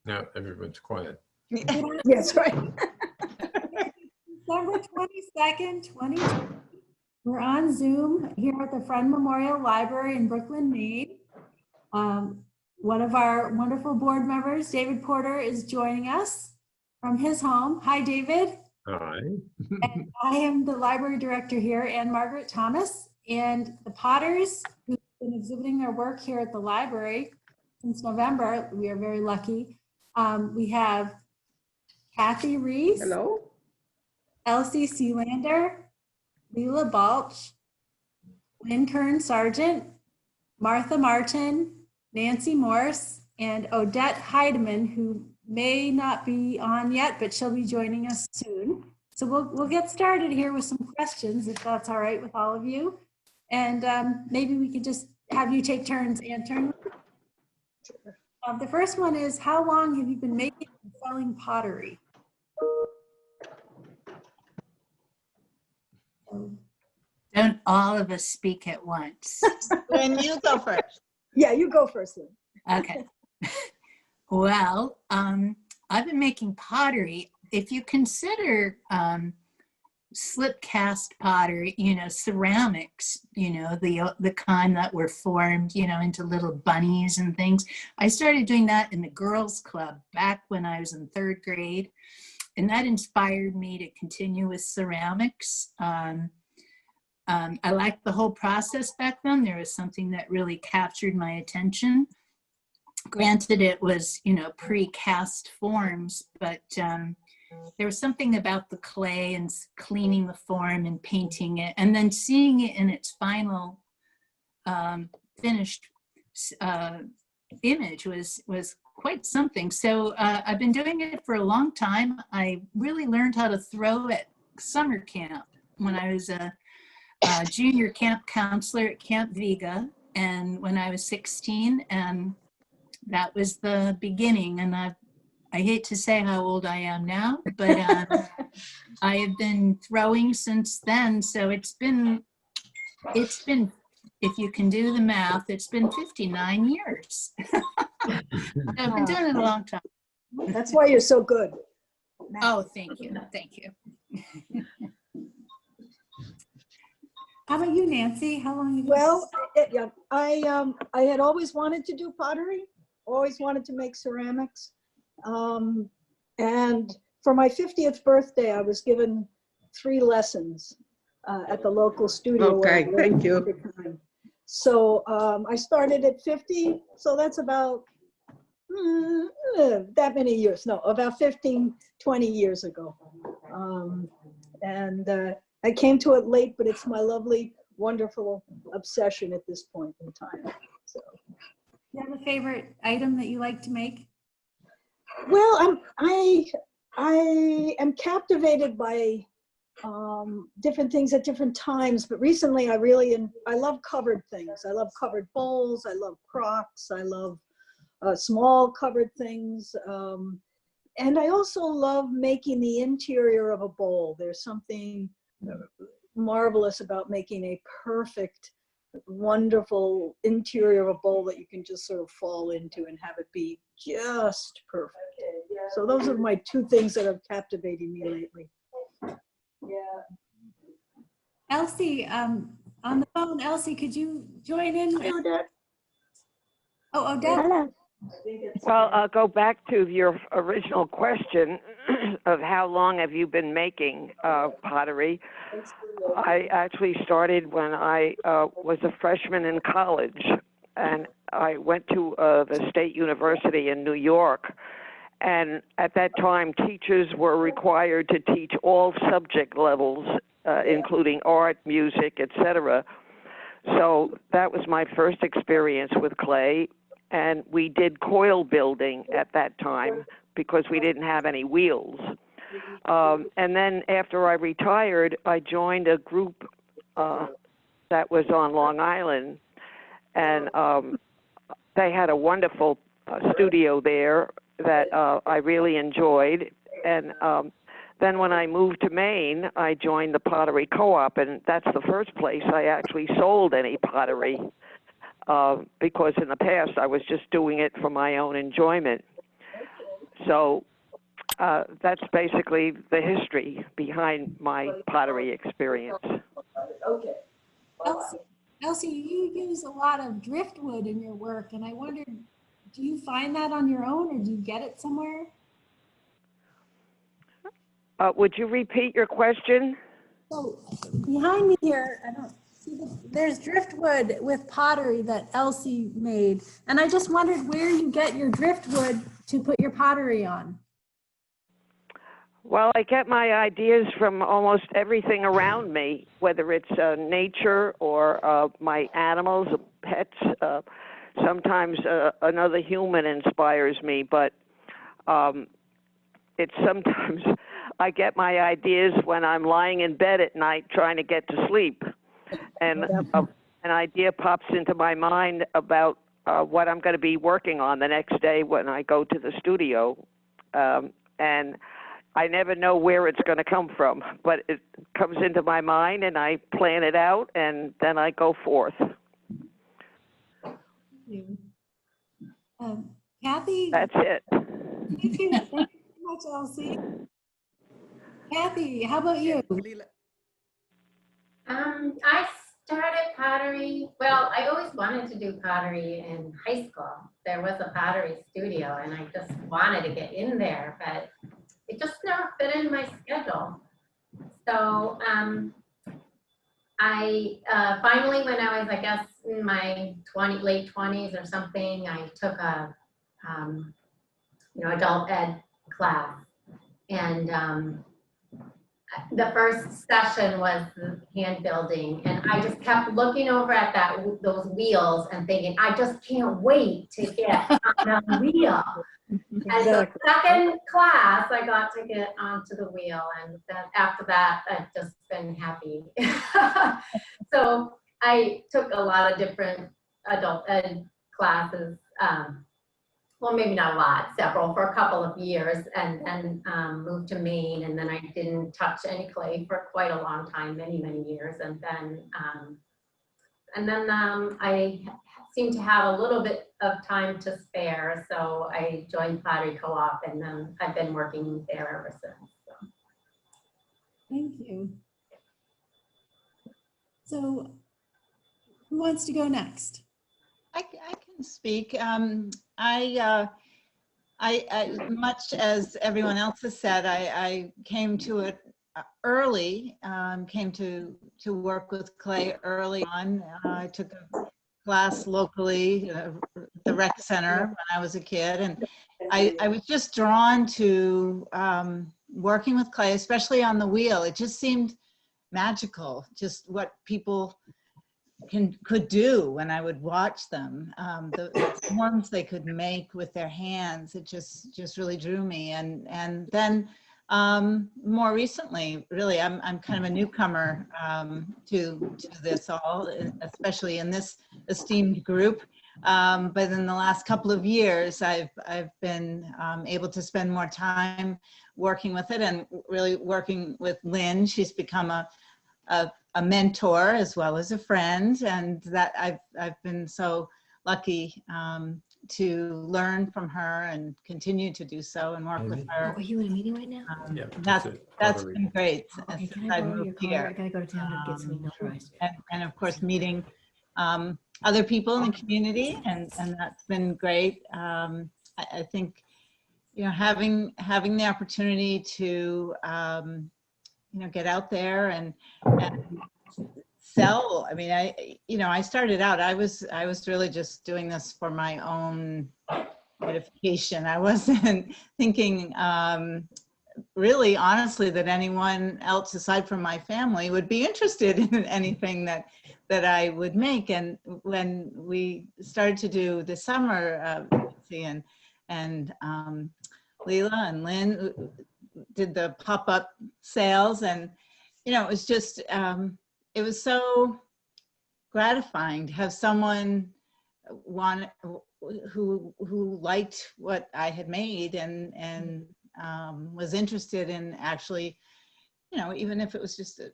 Now everyone's quiet. Yes, right. December 22nd, 2020. We're on Zoom here at the Friend Memorial Library in Brooklin, Maine. One of our wonderful board members, David Porter, is joining us from his home. Hi, David. Hi. And I am the library director here, Ann-Margaret Thomas, and the Potters, who've been exhibiting their work here at the library since November. We are very lucky. We have Kathy Rees. Hello. Elsie Sealander, Lila Balch, Lynn Curran Sargent, Martha Martin, Nancy Morse, and Odette Heideman, who may not be on yet, but she'll be joining us soon. So we'll get started here with some questions, if that's all right with all of you. And maybe we could just have you take turns answering. The first one is, how long have you been making and selling pottery? Don't all of us speak at once. Lynn, you go first. Yeah, you go first, Lynn. Okay. Well, I've been making pottery. If you consider slip cast pottery, ceramics, the kind that were formed, into little bunnies and things. I started doing that in the girls' club back when I was in 3rd grade. And that inspired me to continue with ceramics. I liked the whole process back then. There was something that really captured my attention. Granted, it was, pre-cast forms, but there was something about the clay and cleaning the form and painting it, and then seeing it in its final finished image was quite something. So I've been doing it for a long time. I really learned how to throw at summer camp when I was a junior camp counselor at Camp Vega, and when I was 16, and that was the beginning. And I hate to say how old I am now, but I have been throwing since then. So it's been, if you can do the math, it's been 59 years. I've been doing it a long time. That's why you're so good. Oh, thank you. Thank you. How about you, Nancy? How long have you Well, yeah, I had always wanted to do pottery, always wanted to make ceramics. And for my 50th birthday, I was given 3 lessons at the local studio. Okay, thank you. So I started at 50, so that's about that many years. No, about 15, 20 years ago. I came to it late, but it's my lovely, wonderful obsession at this point in time. So, do you have a favorite item that you like to make? well, I am captivated by different things at different times, but recently I love covered things. I love covered bowls. I love crocks. I love small covered things. And I also love making the interior of a bowl. There's something marvelous about making a perfect, wonderful interior of a bowl that you can just sort of fall into and have it be just perfect. So those are my 2 things that are captivating me lately. Elsie, on the phone, Elsie, could you join in? Hi, Odette. Oh, Odette. Hello. Well, I'll go back to your original question of how long have you been making pottery. I actually started when I was a freshman in college, and I went to the State University in New York. And at that time, teachers were required to teach all subject levels, including art, music, etc. So that was my first experience with clay. And we did coil building at that time because we didn't have any wheels. And then after I retired, I joined a group that was on Long Island. And they had a wonderful studio there that I really enjoyed. And then when I moved to Maine, I joined the Pottery Co-op, and that's the first place I actually sold any pottery. Because in the past I was just doing it for my own enjoyment. So that's basically the history behind my pottery experience. Okay. Elsie, Elsie, you use a lot of driftwood in your work, and I wondered, do you find that on your own, or do you get it somewhere? Would you repeat your question? So behind me here, I don't see there's driftwood with pottery that Elsie made, and I just wondered where you get your driftwood to put your pottery on. Well, I get my ideas from almost everything around me, whether it's nature or my animals, pets. Sometimes another human inspires me, but it's sometimes I get my ideas when I'm lying in bed at night trying to get to sleep. And an idea pops into my mind about what I'm going to be working on the next day when I go to the studio. And I never know where it's going to come from, but it comes into my mind and I plan it out and then I go forth. Thank you. Kathy? That's it. Thank you. Thank you so much, Elsie. Kathy, how about you? I started pottery. Well, I always wanted to do pottery in high school. There was a pottery studio and I just wanted to get in there, but it just never fit in my schedule. So I finally, when I was, I guess, in my late 20s or something, I took a adult ed class, and the first session was hand building, and I just kept looking over at those wheels and thinking, I just can't wait to get on a wheel. And the second class, I got to get onto the wheel, and then after that, I've just been happy. So I took a lot of different adult ed classes. Well, maybe not a lot, several, for a couple of years, and then moved to Maine, and then I didn't touch any clay for quite a long time, many, many years, and then I seem to have a little bit of time to spare, so I joined Pottery Co-op, and then I've been working there ever since. So. Thank you. So who wants to go next? I can speak. I much as everyone else has said, I came to it early, came to work with clay early on. I took a class locally, the rec center, when I was a kid, and I was just drawn to working with clay, especially on the wheel. It just seemed magical, just what people could do when I would watch them. The forms they could make with their hands, it just really drew me. And then more recently, really, I'm kind of a newcomer to this all, especially in this esteemed group. But in the last couple of years, I've been able to spend more time working with it, and really working with Lynn. She's become a mentor as well as a friend, and that I've been so lucky to learn from her and continue to do so and work with her. Are you in a meeting right now? Yeah, That's been great Okay, since can I I borrow your moved car? here. I gotta go to town to get something notarized. And of course meeting other people in the community, and that's been great. I think, having the opportunity to get out there and sell. I mean, I started out, I was really just doing this for my own gratification. I wasn't thinking really honestly that anyone else aside from my family would be interested in anything that I would make. And when we started to do the summer, and Lila and Lynn did the pop-up sales, and it was just it was so gratifying to have someone who liked what I had made and was interested in actually, even if it was just a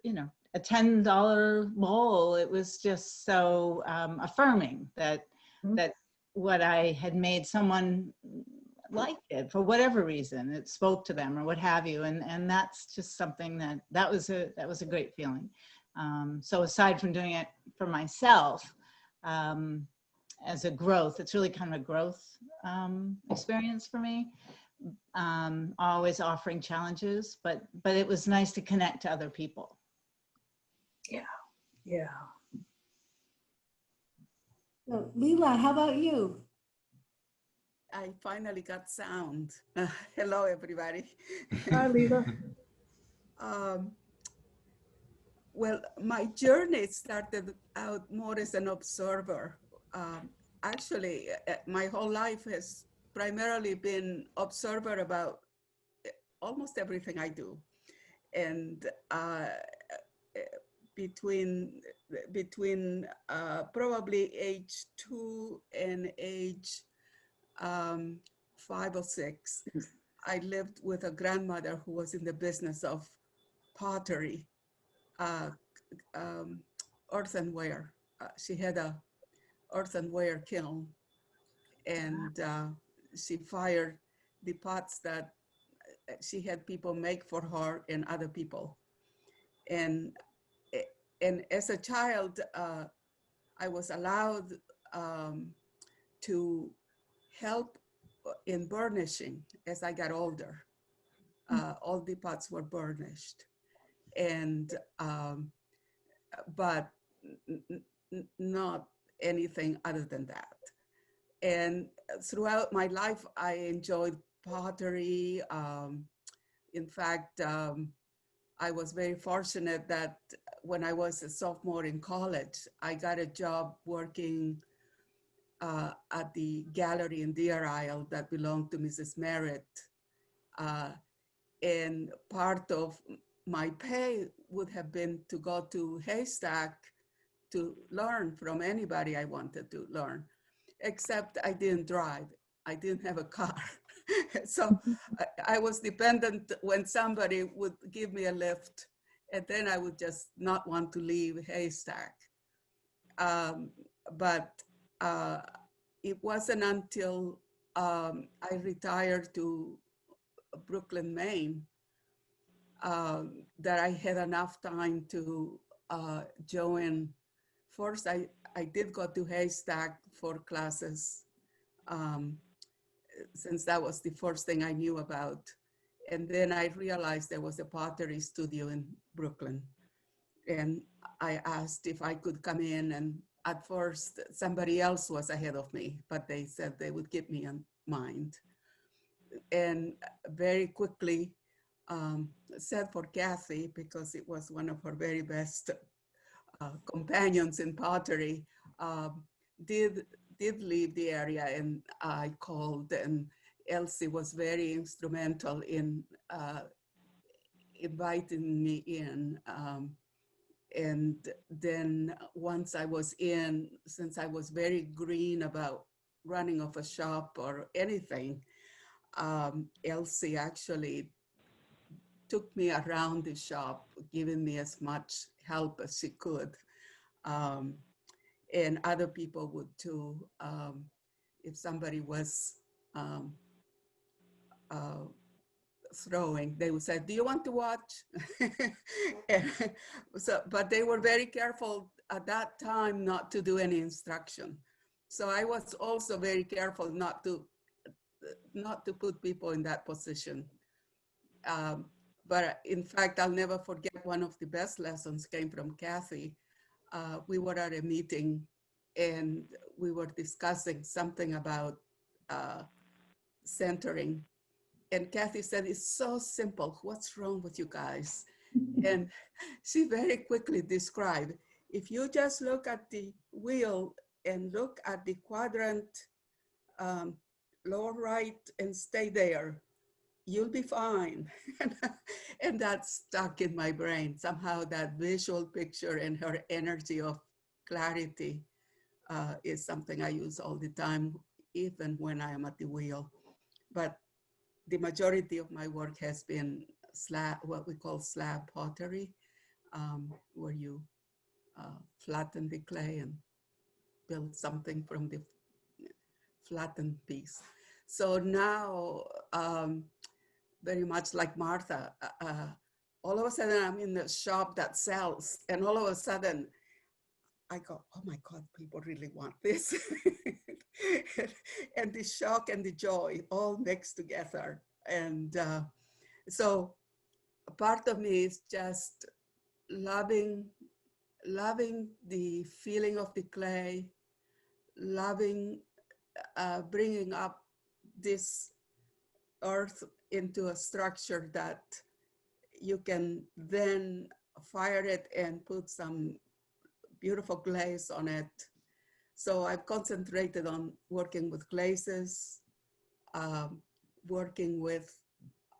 $10 bowl, it was just so affirming that what I had made, someone liked it for whatever reason. It spoke to them or what have you. And that's just something that was a great feeling. So aside from doing it for myself, as a growth, it's really kind of a growth experience for me. Always offering challenges, but it was nice to connect to other people. Yeah. So, Lila, how about you? I finally got sound. Hello, everybody. Hi, Lila. Well, my journey started out more as an observer. Actually, my whole life has primarily been observer about almost everything I do. And between probably age 2 and age 5 or 6, I lived with a grandmother who was in the business of pottery, earthenware. She had a earthenware kiln, and she fired the pots that she had people make for her and other people. And as a child, I was allowed to help in burnishing as I got older. All the pots were burnished, and but not anything other than that. And throughout my life, I enjoyed pottery. In fact, I was very fortunate that when I was a sophomore in college, I got a job working at the gallery in Deer Isle that belonged to Mrs. Merritt. And part of my pay would have been to go to Haystack to learn from anybody I wanted to learn, except I didn't drive. I didn't have a car. So I was dependent when somebody would give me a lift, and then I would just not want to leave Haystack. But it wasn't until I retired to Brooklin, Maine, that I had enough time to join. First, I did go to Haystack for classes, since that was the first thing I knew about. And then I realized there was a pottery studio in Brooklyn. And I asked if I could come in, and at first somebody else was ahead of me, but they said they would keep me in mind. And very quickly, sad for Kathy, because it was one of her very best companions in pottery, did leave the area, and I called, and Elsie was very instrumental in inviting me in. And then once I was in, since I was very green about running of a shop or anything, Elsie actually took me around the shop, giving me as much help as she could. And other people would too. If somebody was throwing, they would say, "Do you want to watch?" So, but they were very careful at that time not to do any instruction. So I was also very careful not to put people in that position. But in fact, I'll never forget, one of the best lessons came from Kathy. We were at a meeting and we were discussing something about centering. And Kathy said, "It's so simple. What's wrong with you guys?" And she very quickly described, if you just look at the wheel and look at the quadrant lower right and stay there, you'll be fine. And that stuck in my brain. Somehow that visual picture and her energy of clarity is something I use all the time, even when I am at the wheel. But the majority of my work has been slab, what we call slab pottery, where you flatten the clay and build something from the flattened piece. So now, very much like Martha, all of a sudden I'm in the shop that sells, and all of a sudden I go, oh my God, people really want this. And the shock and the joy all mixed together. And so part of me is just loving the feeling of the clay, loving bringing up this earth into a structure that you can then fire it and put some beautiful glaze on it. So I've concentrated on working with glazes, working with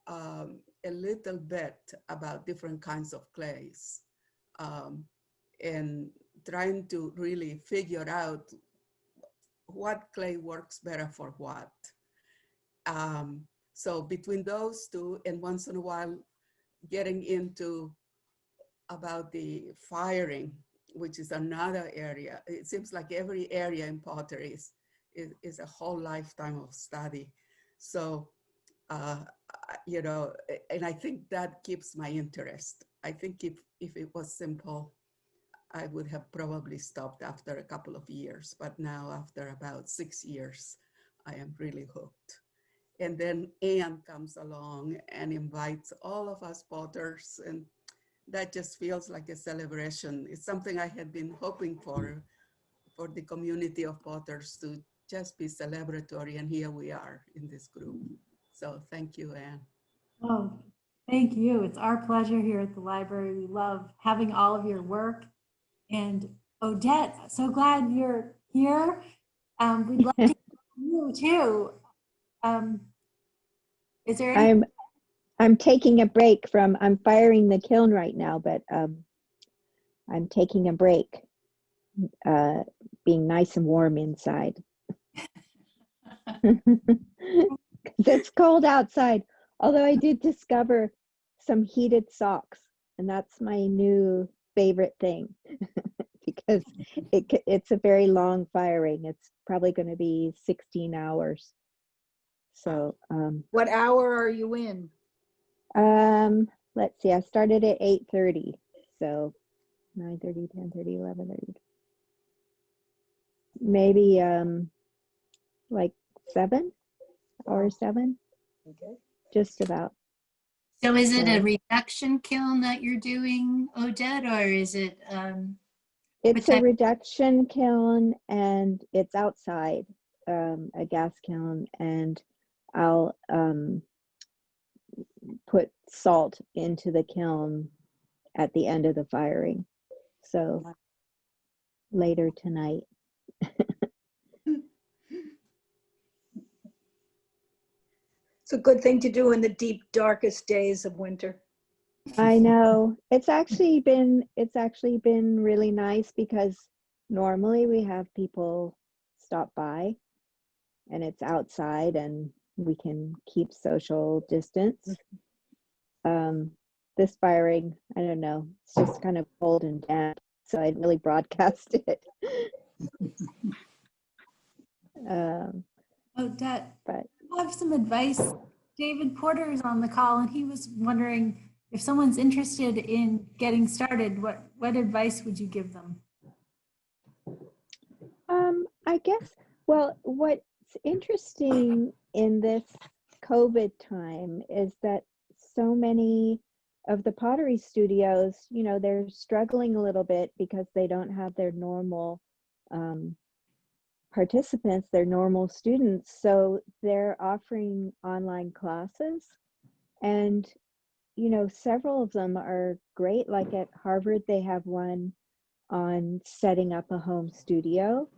a little bit about different kinds of clays, and trying to really figure out what clay works better for what. So between those two, and once in a while getting into about the firing, which is another area. It seems like every area in pottery is a whole lifetime of study. So, you know, and I think that keeps my interest. I think if it was simple, I would have probably stopped after a couple of years, but now after about 6 years, I am really hooked. And then Ann comes along and invites all of us potters, and that just feels like a celebration. It's something I had been hoping for the community of potters to just be celebratory, and here we are in this group. So thank you, Ann. Oh, thank you. It's our pleasure here at the library. We love having all of your work. And Odette, so glad you're here. We'd love to hear from you too. Is there any? I'm taking a break from, I'm firing the kiln right now, but I'm taking a break, being nice and warm inside. It's cold outside. Although I did discover some heated socks, and that's my new favorite thing because it's a very long firing. It's probably going to be 16 hours. So What hour are you in? let's see, I started at 8:30, so 9:30, 10:30, 11:30, maybe like 7 or 7, Okay. just about. So is it a So reduction kiln that you're doing, Odette, or is it? it's a type- reduction kiln, and it's outside, a gas kiln, and I'll put salt into the kiln at the end of the firing. So later tonight. It's a good thing to do in the deep, darkest days of winter. I know. It's actually been really nice because normally we have people stop by and it's outside and we can keep social distance. This firing, I don't know, it's just kind of cold and damp, so I'd really broadcast it. Odette, But I have some advice. David Porter is on the call and he was wondering if someone's interested in getting started, what advice would you give them? I guess, well, what's interesting in this COVID time is that so many of the pottery studios, you know, they're struggling a little bit because they don't have their normal participants, their normal students. So they're offering online classes, and, you know, several of them are great. Like at Harvard, they have one on setting up a home studio,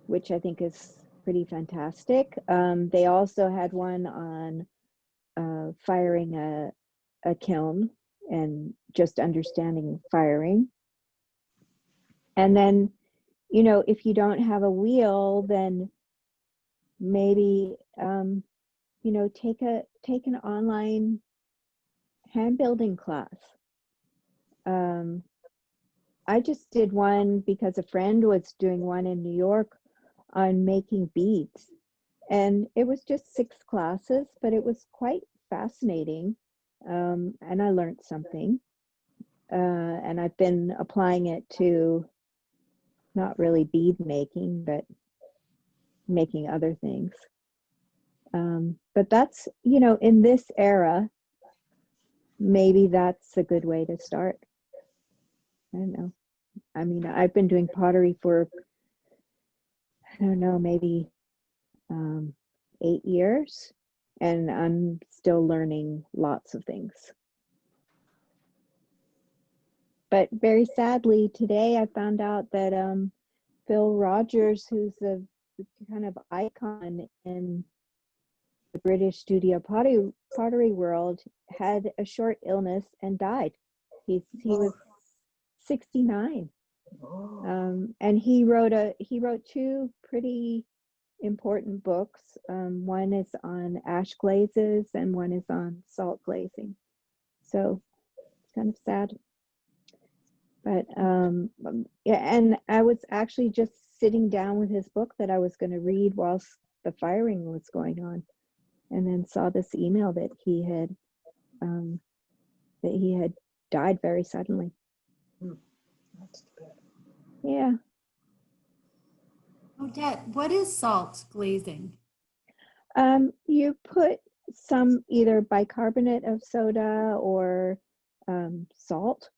which I think is pretty fantastic. They also had one on firing a kiln and just understanding firing. And then, you know, if you don't have a wheel, then maybe, you know, take an online hand building class. I just did one because a friend was doing one in New York on making beads. And it was just 6 classes, but it was quite fascinating. And I learned something. And I've been applying it to not really bead making, but making other things. But that's, you know, in this era, maybe that's a good way to start. I don't know. I mean, I've been doing pottery for, I don't know, maybe 8 years, and I'm still learning lots of things. But very sadly, today I found out that Phil Rogers, who's a kind of icon in the British studio pottery world, had a short illness and died. He was 69. And he wrote 2 pretty important books. One is on ash glazes and one is on salt glazing. So it's kind of sad. But yeah, and I was actually just sitting down with his book that I was going to read whilst the firing was going on, and then saw this email that he had died very suddenly. Yeah. Odette, what is salt glazing? You put some either bicarbonate of soda or salt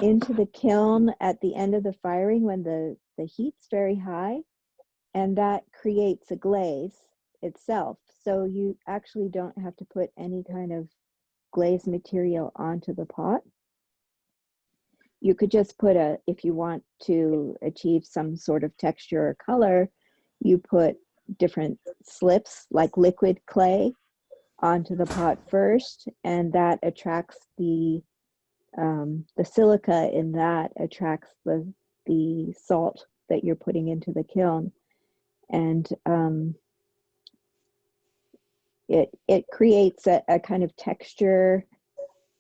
into the kiln at the end of the firing when the heat's very high, and that creates a glaze itself. So you actually don't have to put any kind of glaze material onto the pot. You could just put if you want to achieve some sort of texture or color, you put different slips like liquid clay onto the pot first, and that attracts the silica in that attracts the salt that you're putting into the kiln, and it creates a kind of texture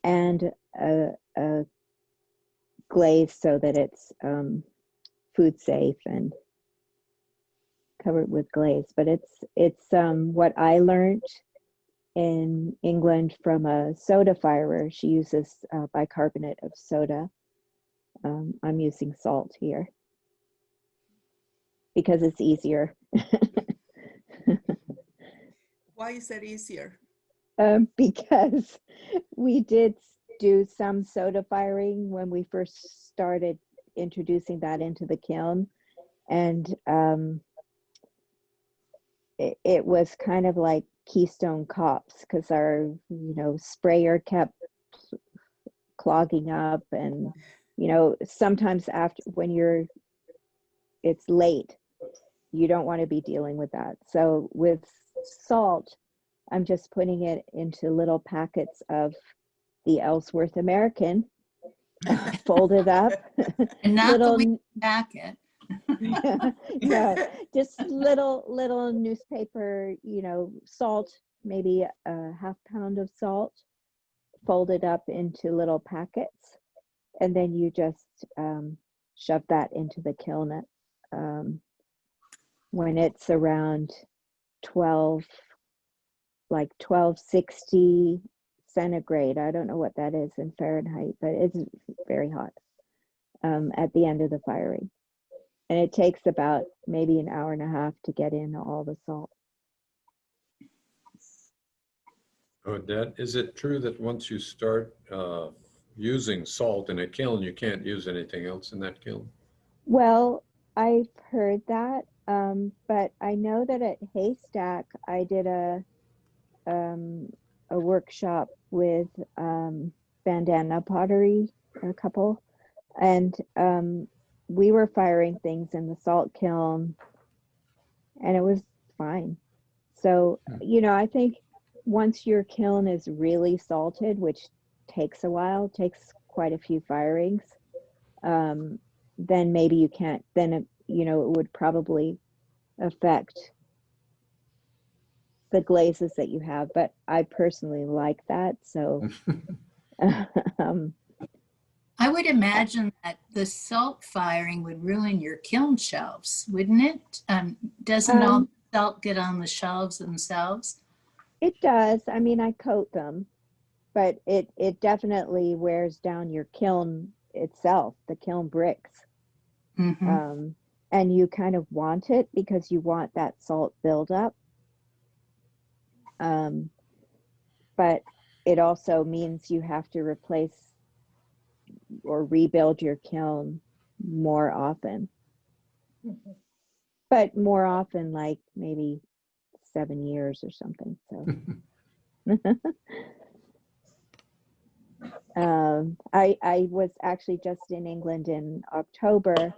and a glaze so that it's food safe and covered with glaze. But it's what I learned in England from a soda firer. She uses bicarbonate of soda. I'm using salt here because it's easier. Why is that easier? Because we did do some soda firing when we first started introducing that into the kiln, and it was kind of like Keystone Cops, because our sprayer kept clogging up, and sometimes after when it's late, you don't want to be dealing with that. So with salt, I'm just putting it into little packets of the Ellsworth American, folded up. And not little, the wee packet. no, just little newspaper, salt, maybe a half pound of salt, folded up into little packets, and then you just shove that into the kiln when it's around 1260 centigrade. I don't know what that is in Fahrenheit, but it's very hot at the end of the firing. And it takes about maybe an hour and a half to get in all the salt. Odette, is it true that once you start using salt in a kiln, you can't use anything else in that kiln? Well, I've heard that, but I know that at Haystack, I did a workshop with Bandana Pottery, a couple, and we were firing things in the salt kiln, and it was fine. So, I think once your kiln is really salted, which takes a while, takes quite a few firings, then maybe you can't, then, it would probably affect the glazes that you have. But I personally like that. So I would imagine that the salt firing would ruin your kiln shelves, wouldn't it? Doesn't all salt get on the shelves themselves? It does. I mean, I coat them, but it definitely wears down your kiln itself, the kiln bricks. Mhm. And you kind of want it because you want that salt buildup. But it also means you have to replace or rebuild your kiln more often. But more often, like maybe 7 years or something. So I was actually just in England in October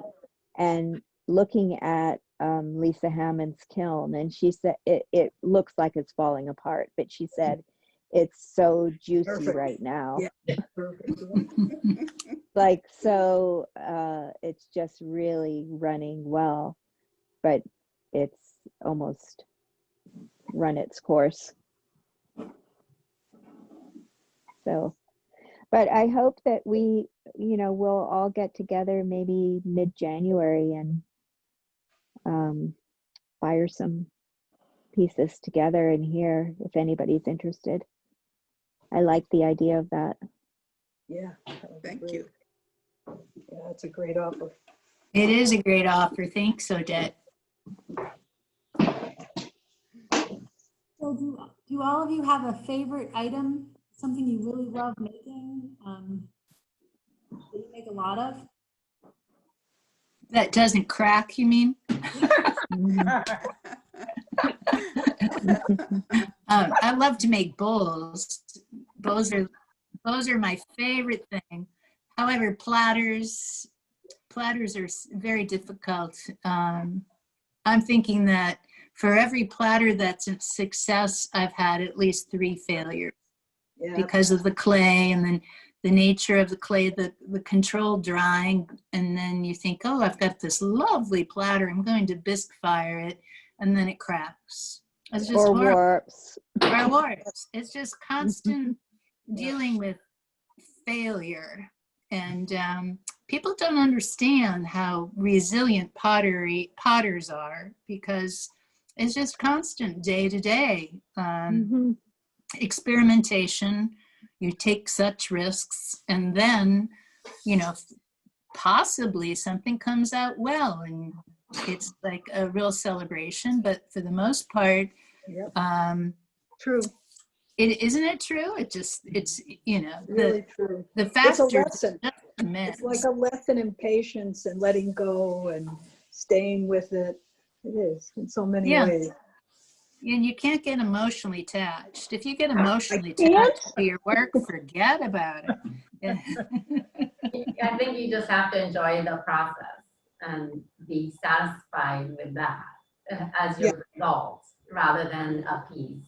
and looking at Lisa Hammond's kiln, and she said it looks like it's falling apart, but she said it's so juicy Perfect. right now. Yeah, perfect. Like, so it's just really running well, but it's almost run its course. So, but I hope that we, we'll all get together maybe mid-January and fire some pieces together in here if anybody's interested. I like the idea of that. Yeah. that would be Thank great. you. Yeah, that's a great offer. It is a great offer. Thanks, Odette. So do all of you have a favorite item, something you really love making, that you make a lot of? That doesn't crack, you mean? I love to make bowls. Bowls are my favorite thing. However, platters are very difficult. I'm thinking that for every platter that's a success, I've had at least 3 failures Yeah. because of the clay and then the nature of the clay, the controlled drying. And then you think, oh, I've got this lovely platter. I'm going to bisque fire it. And then it cracks. It's just Or horrible. warps. Or warps. It's just constant dealing with failure. And people don't understand how resilient potters are, because it's just constant day to day experimentation. You take such risks, and then, possibly something comes out well, and it's like a real celebration. But for the most part, Yep. True. isn't it true? It's Really true. the It's a factor lesson. is just immense. It's like a lesson in patience and letting go and staying with it. It is in so many ways. And you can't get emotionally attached. If you get emotionally can't? attached to your work, forget about it. Yeah. I think you just have to enjoy the process and be satisfied with that as your result, rather than a piece,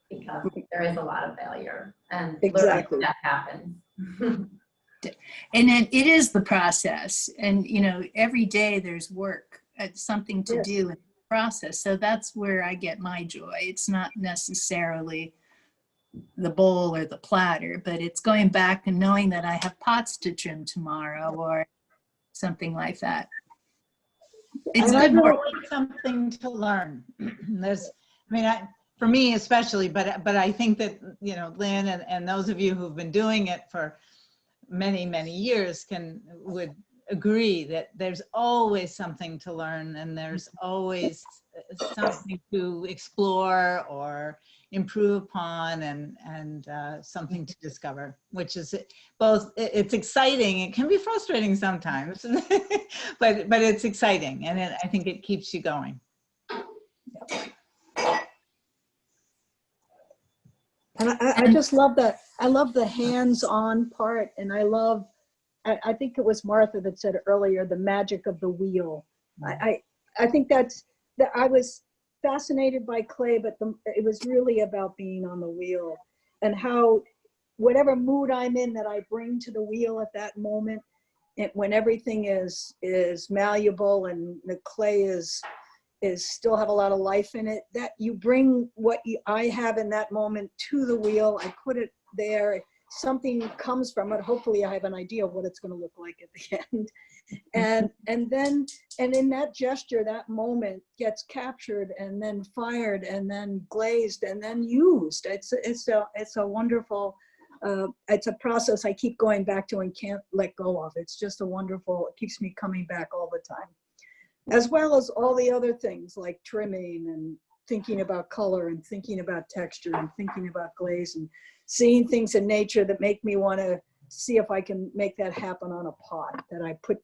because there is a lot of failure and Exactly. that happens. And then it is the process, and every day there's work, something to do in the process. So that's where I get my joy. It's not necessarily the bowl or the platter, but it's going back and knowing that I have pots to trim tomorrow or something like that. It's good work. Always something to learn. For me especially, but I think that, Lynn and those of you who've been doing it for many, many years would agree that there's always something to learn, and there's always something to explore or improve upon, and something to discover, which is both, it's exciting, it can be frustrating sometimes, but it's exciting, and I think it keeps you going. And I just love that. I love the hands-on part, and I think it was Martha that said earlier, the magic of the wheel. I think that I was fascinated by clay, but it was really about being on the wheel, and how whatever mood I'm in, that I bring to the wheel at that moment, when everything is malleable and the clay is still have a lot of life in it, that you bring what I have in that moment to the wheel. I put it there, something comes from it. Hopefully I have an idea of what it's going to look like at the end. And in that gesture, that moment gets captured and then fired and then glazed and then used. It's a wonderful, it's a process I keep going back to and can't let go of. It's just a wonderful, it keeps me coming back all the time. As well as all the other things like trimming and thinking about color and thinking about texture and thinking about glaze and seeing things in nature that make me want to see if I can make that happen on a pot that I put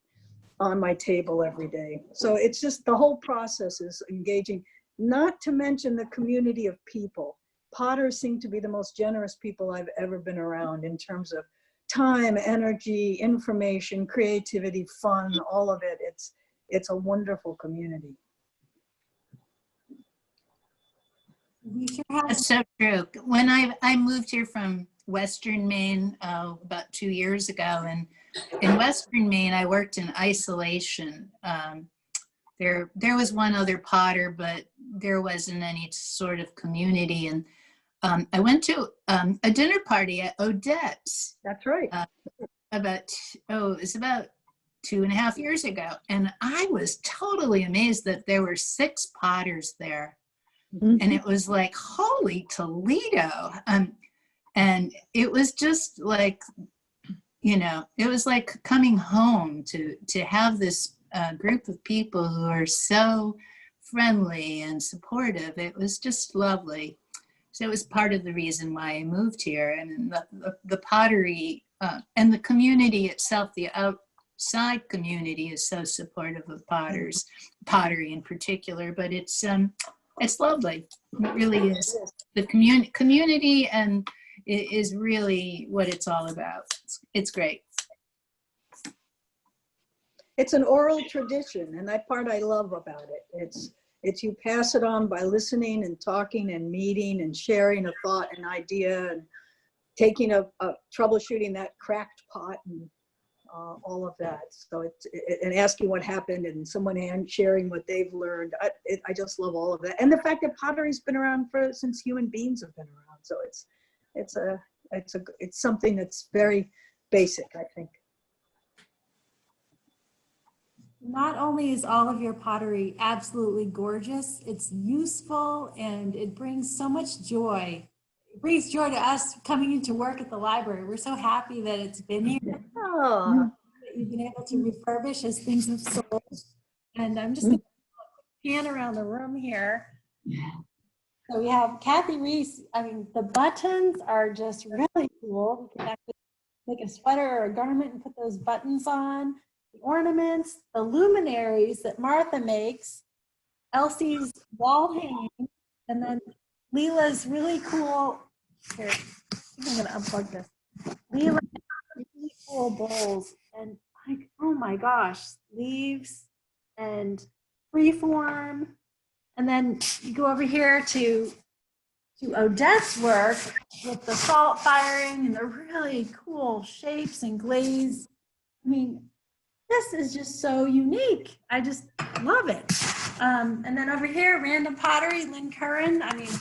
on my table every day. So it's just the whole process is engaging, not to mention the community of people. Potters seem to be the most generous people I've ever been around in terms of time, energy, information, creativity, fun, all of it. It's a wonderful community. That's so true. When I moved here from Western Maine about 2 years ago, and in Western Maine, I worked in isolation. There was one other potter, but there wasn't any sort of community. And I went to a dinner party at Odette's. That's right. It was about 2.5 years ago. And I was totally amazed that there were 6 potters there. And it was like, holy Toledo. And it was just like, you know, it was like coming home to have this group of people who are so friendly and supportive. It was just lovely. So it was part of the reason why I moved here. And the pottery and the community itself, the outside community is so supportive of pottery in particular, but it's lovely. It really is. The community and is really what it's all about. It's great. It's an oral tradition, and that part I love about it. It's you pass it on by listening and talking and meeting and sharing a thought, an idea, and taking a troubleshooting that cracked pot and all of that. So and asking what happened and someone sharing what they've learned. I just love all of that, and the fact that pottery's been around since human beings have been around. So it's something that's very basic, I think. Not only is all of your pottery absolutely gorgeous, it's useful and it brings so much joy. It brings joy to us coming into work at the library. We're so happy that it's been here. Oh. That you've been able to refurbish as things have sold. And I'm just going to pan around the room here. So we have Kathy Rees. I mean, the buttons are just really cool. We can actually make a sweater or a garment and put those buttons on. The ornaments, the luminaries that Martha makes, Elsie's wall hanging, and then Lila's really cool. Here, I'm going to unplug this. Lila has really cool bowls, and like, oh my gosh, leaves and freeform. And then you go over here to Odette's work with the salt firing and the really cool shapes and glaze. I mean, this is just so unique. I just love it. And then over here, random pottery, Lynn Curran. I mean,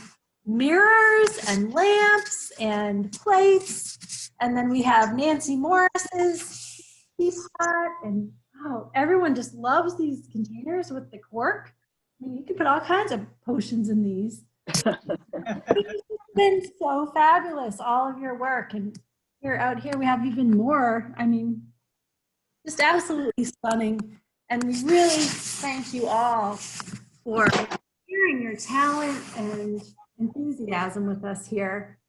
mirrors and lamps and plates. And then we have Nancy Morris's teapot. And oh, everyone just loves these containers with the cork. I mean, you can put all kinds of potions in these. It's been so fabulous, all of your work. And out here, we have even more. I mean, just absolutely stunning. And we really thank you all for sharing your talent and enthusiasm with us here.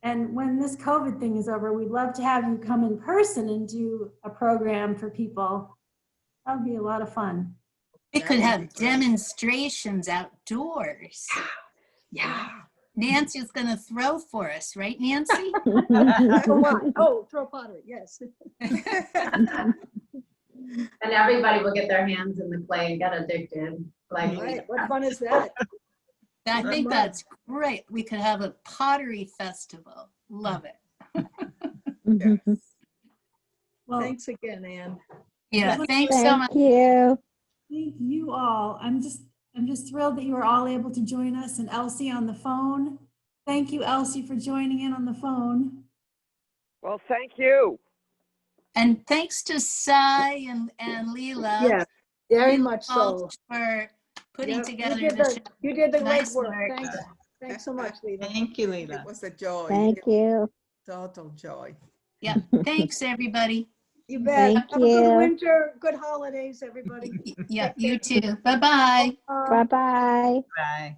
And when this COVID thing is over, we'd love to have you come in person and do a program for people. That would be a lot of fun. We could have demonstrations outdoors. Yeah. Nancy's going to throw for us, right, Nancy? Throw pottery, yes. And everybody will get their hands in the clay and get addicted. Like, Right. What fun is that? I think that's great. We could have a pottery festival. Love it. Yes. Well, Thanks again, Ann. Yeah, thanks so much. Thank you. thank you all. I'm just thrilled that you were all able to join us, and Elsie on the phone. Thank you, Elsie, for joining in on the phone. Well, thank you. And thanks to Cy and Lila. Yeah, very Lila much so. Balch for putting Yep, together you did the the, show. you did the Nice legwork. work. Thanks. Thanks so much, Lila. Thank you, It Lila. was a joy. Thank It was you. total joy. Yep. Thanks, everybody. You bet. Thank Have a good you. winter, good holidays, everybody. Yeah, Take you care. too. Bye-bye. Bye-bye. Bye.